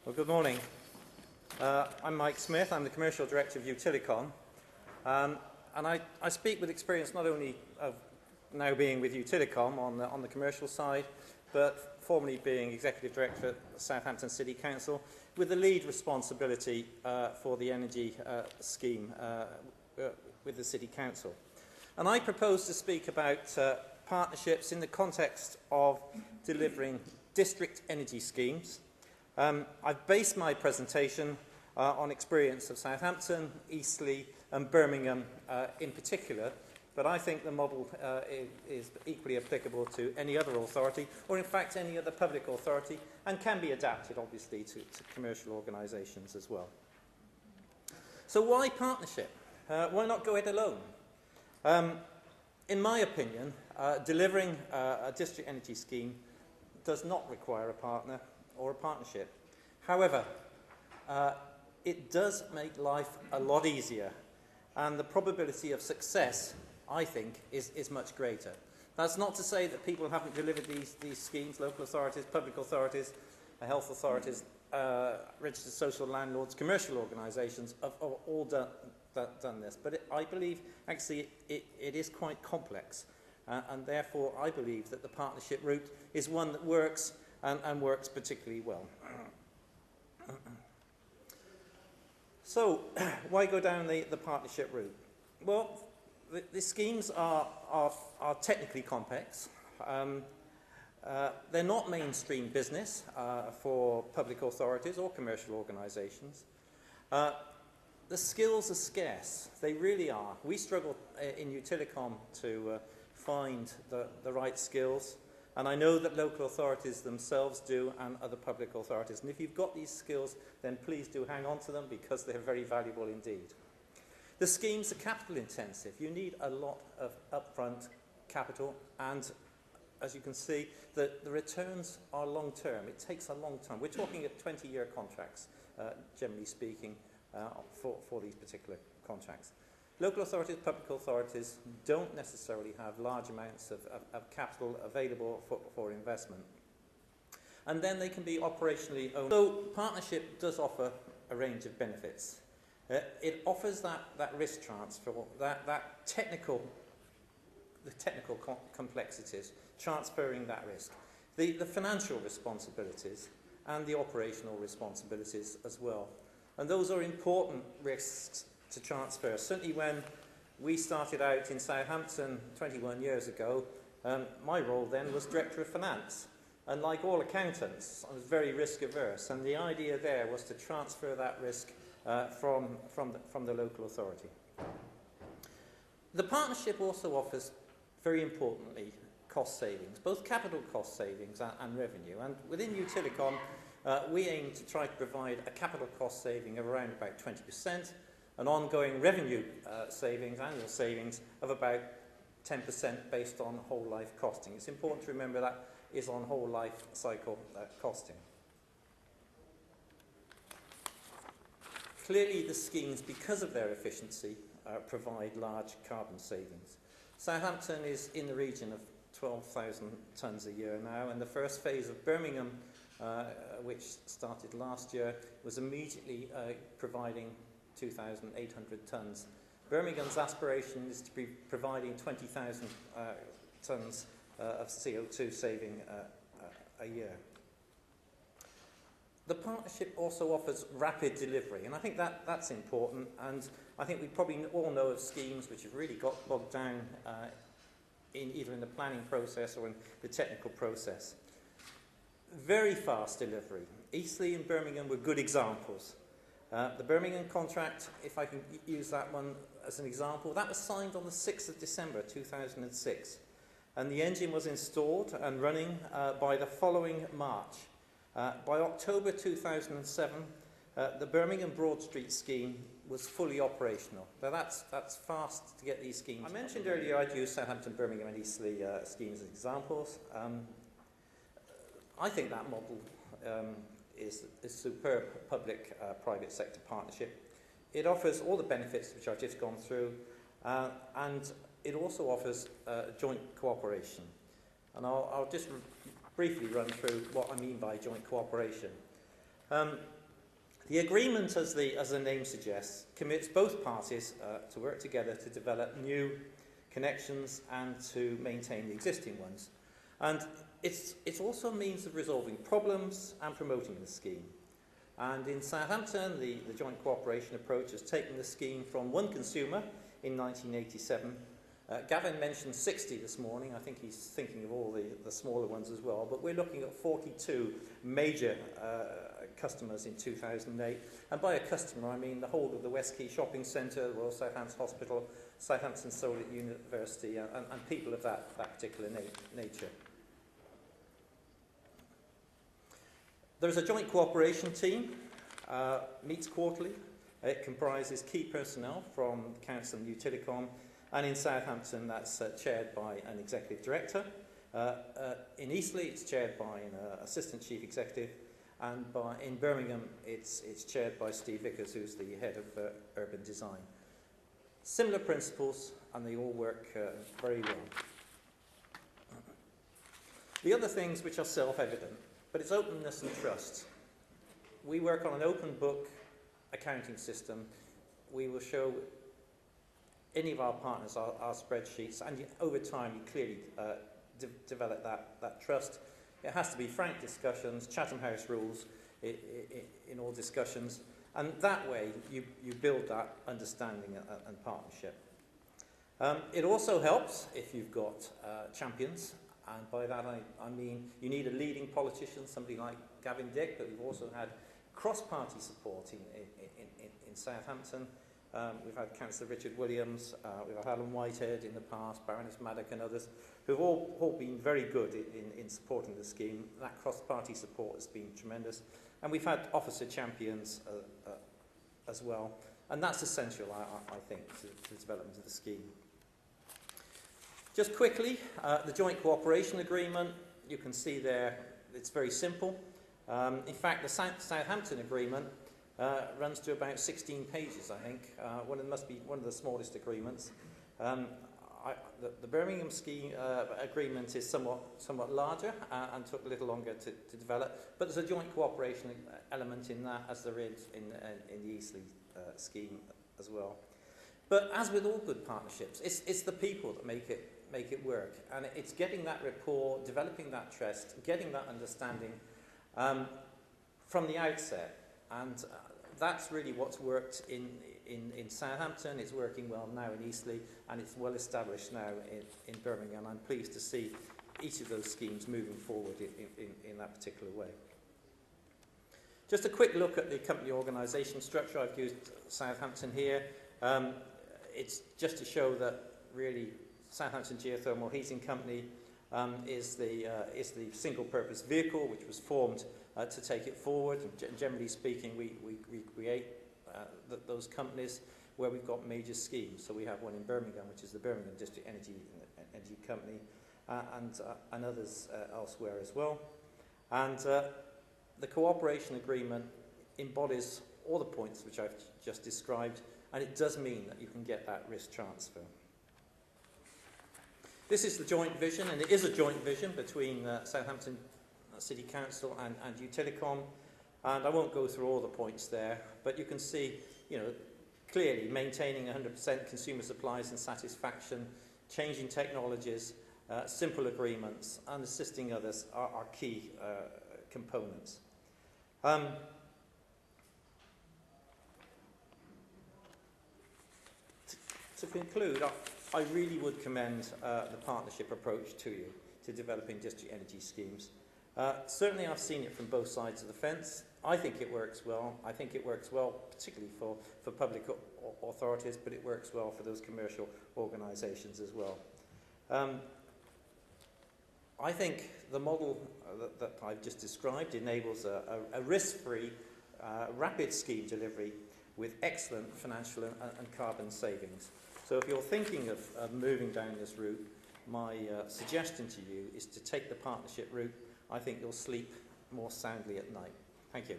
Well, good morning. I'm Mike Smith. I'm the Commercial Director of Utilicon. And I speak with experience not only of now being with Utilicon on the commercial side, but formerly being Executive Director at Southampton City Council, with the lead responsibility for the energy scheme with the City Council. And I propose to speak about partnerships in the context of delivering district energy schemes. I've based my presentation on experience of Southampton, Eastleigh and Birmingham in particular, but I think the model is equally applicable to any other authority, or in fact any other public authority, and can be adapted obviously to commercial organisations as well. So why partnership? Why not go it alone? In my opinion, delivering a district energy scheme does not require a partner or a partnership. However, it does make life a lot easier, and the probability of success, I think, is much greater. That's not to say that people haven't delivered these schemes, local authorities, public authorities, health authorities, registered social landlords, commercial organisations have all done this. But I believe, actually, it is quite complex, and therefore I believe that the partnership route is one that works and works particularly well. So, why go down the partnership route? Well, the schemes are technically complex. They're not mainstream business for public authorities or commercial organisations. The skills are scarce. They really are. We struggle in Utilicon to find the right skills. And I know that local authorities themselves do, and other public authorities. And if you've got these skills, then please do hang on to them, because they're very valuable indeed. The schemes are capital intensive. You need a lot of upfront capital, and as you can see, the returns are long term. It takes a long time. We're talking at 20-year contracts, generally speaking, for these particular contracts. Local authorities, public authorities don't necessarily have large amounts of capital available for investment. And then they can be operationally owned. So partnership does offer a range of benefits. It offers that risk transfer, the technical complexities, transferring that risk, the financial responsibilities and the operational responsibilities as well. And those are important risks to transfer. Certainly when we started out in Southampton 21 years ago, my role then was Director of Finance. And like all accountants, I was very risk averse. And the idea there was to transfer that risk from the local authority. The partnership also offers, very importantly, cost savings, both capital cost savings and revenue. And within Utilicon, we aim to try to provide a capital cost saving of around about 20%, an ongoing revenue savings, annual savings, of about 10% based on whole life costing. It's important to remember that is on whole life cycle costing. Clearly the schemes, because of their efficiency, provide large carbon savings. Southampton is in the region of 12,000 tonnes a year now, and the first phase of Birmingham, which started last year, was immediately providing 2,800 tonnes. Birmingham's aspiration is to be providing 20,000 tonnes of CO2 saving a year. The partnership also offers rapid delivery, and I think that's important, and I think we probably all know of schemes which have really got bogged down either in the planning process or in the technical process. Very fast delivery. Eastleigh and Birmingham were good examples. The Birmingham contract, if I can use that one as an example, that was signed on the 6th of December 2006. And the engine was installed and running by the following March. By October 2007, the Birmingham Broad Street scheme was fully operational. Now that's fast to get these schemes. I mentioned earlier I'd use Southampton, Birmingham and Eastleigh schemes as examples. I think that model is superb public-private sector partnership. It offers all the benefits which I've just gone through, and it also offers joint cooperation. And I'll just briefly run through what I mean by joint cooperation. The agreement, as the name suggests, commits both parties to work together to develop new connections and to maintain the existing ones. And it's also a means of resolving problems and promoting the scheme. And in Southampton, the joint cooperation approach has taken the scheme from one consumer in 1987. Gavin mentioned 60 this morning. I think he's thinking of all the smaller ones as well. But we're looking at 42 major customers in 2008. And by a customer, I mean the whole of the West Quay Shopping Centre, the Royal Southampton Hospital, Southampton Solent University, and people of that particular nature. There's a joint cooperation team, meets quarterly. It comprises key personnel from the Council and Utilicom, and in Southampton that's chaired by an executive director. In Eastleigh it's chaired by an assistant chief executive, and in Birmingham it's chaired by Steve Vickers, who's the head of urban design. Similar principles, and they all work very well. The other things which are self-evident, but it's openness and trust. We work on an open book accounting system. We will show any of our partners our spreadsheets, and over time you clearly develop that trust. It has to be frank discussions, Chatham House rules in all discussions, and that way you build that understanding and partnership. It also helps if you've got champions. And by that I mean you need a leading politician, somebody like Gavin Dick, but we've also had cross-party support in Southampton. We've had Councillor Richard Williams, we've had Alan Whitehead in the past, Baroness Maddock and others, who've all been very good in supporting the scheme. That cross-party support has been tremendous. And we've had officer champions as well. And that's essential, I think, to the development of the scheme. Just quickly, the Joint Cooperation Agreement, you can see there, it's very simple. In fact, the Southampton Agreement runs to about 16 pages, I think. It must be one of the smallest agreements. The Birmingham scheme agreement is somewhat larger and took a little longer to develop, but there's a joint cooperation element in that, as there is in the Eastleigh scheme as well. But as with all good partnerships, it's the people that make it work, and it's getting that rapport, developing that trust, getting that understanding from the outset, and that's really what's worked in Southampton. It's working well now in Eastleigh, and it's well established now in Birmingham. I'm pleased to see each of those schemes moving forward in that particular way. Just a quick look at the company organisation structure. I've used Southampton here. It's just to show that really Southampton Geothermal Heating Company is the single-purpose vehicle which was formed to take it forward. And generally speaking, we create those companies where we've got major schemes. So we have one in Birmingham, which is the Birmingham District Energy Company, and others elsewhere as well. And the cooperation agreement embodies all the points which I've just described, and it does mean that you can get that risk transfer. This is the joint vision, and it is a joint vision between Southampton City Council and Utilicom. And I won't go through all the points there, but you can see, clearly maintaining 100% consumer supplies and satisfaction, changing technologies, simple agreements, and assisting others are key components. To conclude, I really would commend the partnership approach to you to developing district energy schemes. Certainly I've seen it from both sides of the fence. I think it works well. I think it works well particularly for public authorities, but it works well for those commercial organisations as well. I think the model that I've just described enables a risk-free, rapid scheme delivery with excellent financial and carbon savings. So if you're thinking of moving down this route, my suggestion to you is to take the partnership route. I think you'll sleep more soundly at night. Thank you.